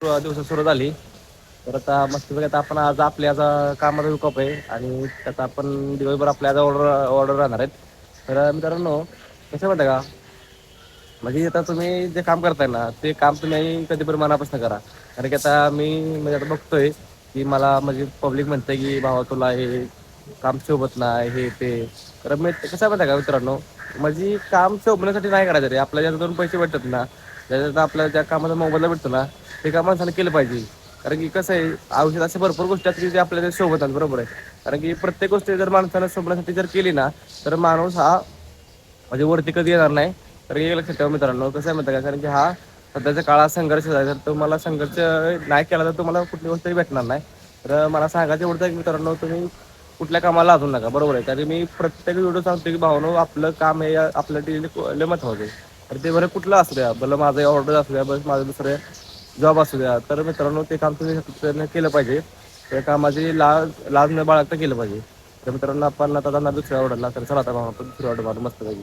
दिवस सुरू झाली. तर आता मस्तपैकी आता आपण आज आपल्या कामाचा विकोप आहे आणि त्यात आपण दिवसभर आपल्या ऑर्डर राहणार आहेत. तर मित्रांनो कसं म्हणतं का, म्हणजे आता तुम्ही जे काम करताय ना ते काम तुम्ही कधी पण मनापासून करा. कारण की आता मी म्हणजे आता बघतोय की मला म्हणजे पब्लिक म्हणते की भावा तुला हे काम शोभत नाही हे ते. तर मी कसं म्हणतं का मित्रांनो, म्हणजे काम शोभण्यासाठी नाही करायचं रे. आपल्याला ज्यात 2 पैसे भेटतात ना, त्याच्यात आपल्या ज्या कामाचा मोबदला भेटतो ना ते काम माणसाने केलं पाहिजे. कारण की कसं आहे, आयुष्यात अशा भरपूर गोष्टी असतात की जे आपल्याला शोभतात, बरोबर आहे. कारण की प्रत्येक गोष्ट जर माणसाला शोभण्यासाठी जर केली ना तर माणूस हा म्हणजे वरती कधी येणार नाही. तर हे लक्षात ठेवा मित्रांनो, कसं आहे म्हणतं का, कारण की हा सध्याच्या काळात संघर्ष झाला. तर तुम्हाला संघर्ष नाही केला तर तुम्हाला कुठली गोष्टही भेटणार नाही. तर मला सांगायचं एवढं की मित्रांनो, तुम्ही कुठल्या कामाला लाजू नका, बरोबर आहे. तरी मी प्रत्येक व्हिडिओ सांगतो की भावानो आपलं काम हे आपलं डेली लय महत्त्वाचं आहे. तर ते बरं कुठलं असू द्या, भलं माझं ऑर्डर असू द्या, बस माझं दुसरं जॉब असू द्या. तर मित्रांनो ते काम तुम्ही सातत्याने केलं पाहिजे. त्या कामाची लाज न बाळगता केलं पाहिजे. तर मित्रांनो आपण आता जाणार दुसऱ्या ऑर्डरला. तर चला आता आपण दुसऱ्या ऑर्डर मारू मस्त पाहिजे.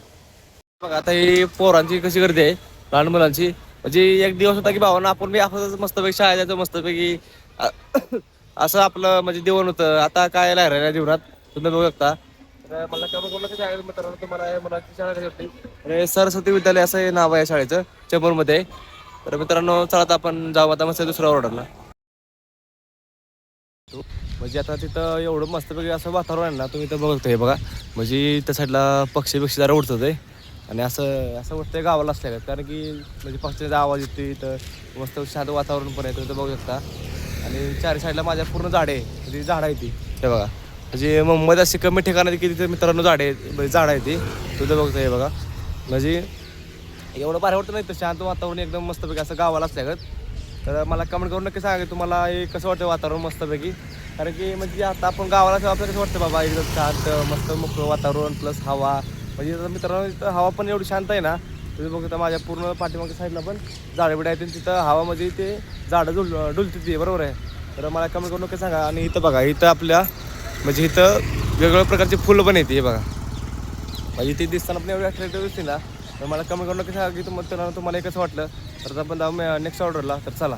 बघा आता ही पोरांची कशी गर्दी आहे, लहान मुलांची. म्हणजे एक दिवस होता की भावानं आपण बी असंच मस्तपैकी शाळेत जायचं मस्तपैकी असं आपलं म्हणजे जेवण होतं. आता काय राहिलं जीवनात तुम्ही बघू शकता. तर मला कमी करून शाळेत मित्रांनो तुम्हाला मुलांची शाळा कशी होती, आणि सरस्वती विद्यालय असं हे नाव आहे शाळेचं, चेंबूरमध्ये. तर मित्रांनो चला आता आपण जाऊ आता मस्त दुसऱ्या ऑर्डरला. म्हणजे आता तिथं एवढं मस्तपैकी असं वातावरण आहे ना, तुम्ही इथं बघतोय बघा. म्हणजे त्या साईडला पक्षी जरा उडतात आहे. आणि असं असं वाटतंय गावाला असल्या कारण की म्हणजे पक्ष्याचा आवाज येतो तर मस्त शांत वातावरण पण आहे तुम्ही बघू शकता. आणि चारी साईडला माझ्या पूर्ण झाडे आहे, म्हणजे झाडं आहे ती ते बघा. म्हणजे मुंबईत अशी कमी ठिकाणी की तिथे मित्रांनो झाडे म्हणजे झाडं आहे ती तुझं बघतोय हे बघा. म्हणजे एवढं भारी वाटतं नाही तर शांत वातावरण एकदम मस्तपैकी असं गावाला असल्यागत. तर मला कमेंट करून नक्की सांगा की तुम्हाला हे कसं वाटतं वातावरण मस्तपैकी. कारण की म्हणजे आता आपण गावाला आपल्याला कसं वाटतं बाबा एकदम शांत मस्त मोकळं वातावरण प्लस हवा. म्हणजे मित्रांनो इथं हवा पण एवढी शांत आहे ना, तुम्ही बघता माझ्या पूर्ण पाठीमागच्या साईडला पण झाडं बिडं आहेत. तिथं हवामध्ये ते झाडं डुलते ती बरोबर आहे. तर मला कमेंट करून नक्की सांगा. आणि इथं बघा इथं आपल्या म्हणजे इथं वेगवेगळ्या प्रकारची फुलं पण येते बघा. म्हणजे ती दिसताना पण एवढी अट्रॅक्टिव्ह दिसते ना. तर मला कमेंट करून नक्की सांगा की तुम्हाला हे कसं वाटलं. तर आपण जाऊ नेक्स्ट ऑर्डरला. तर चला.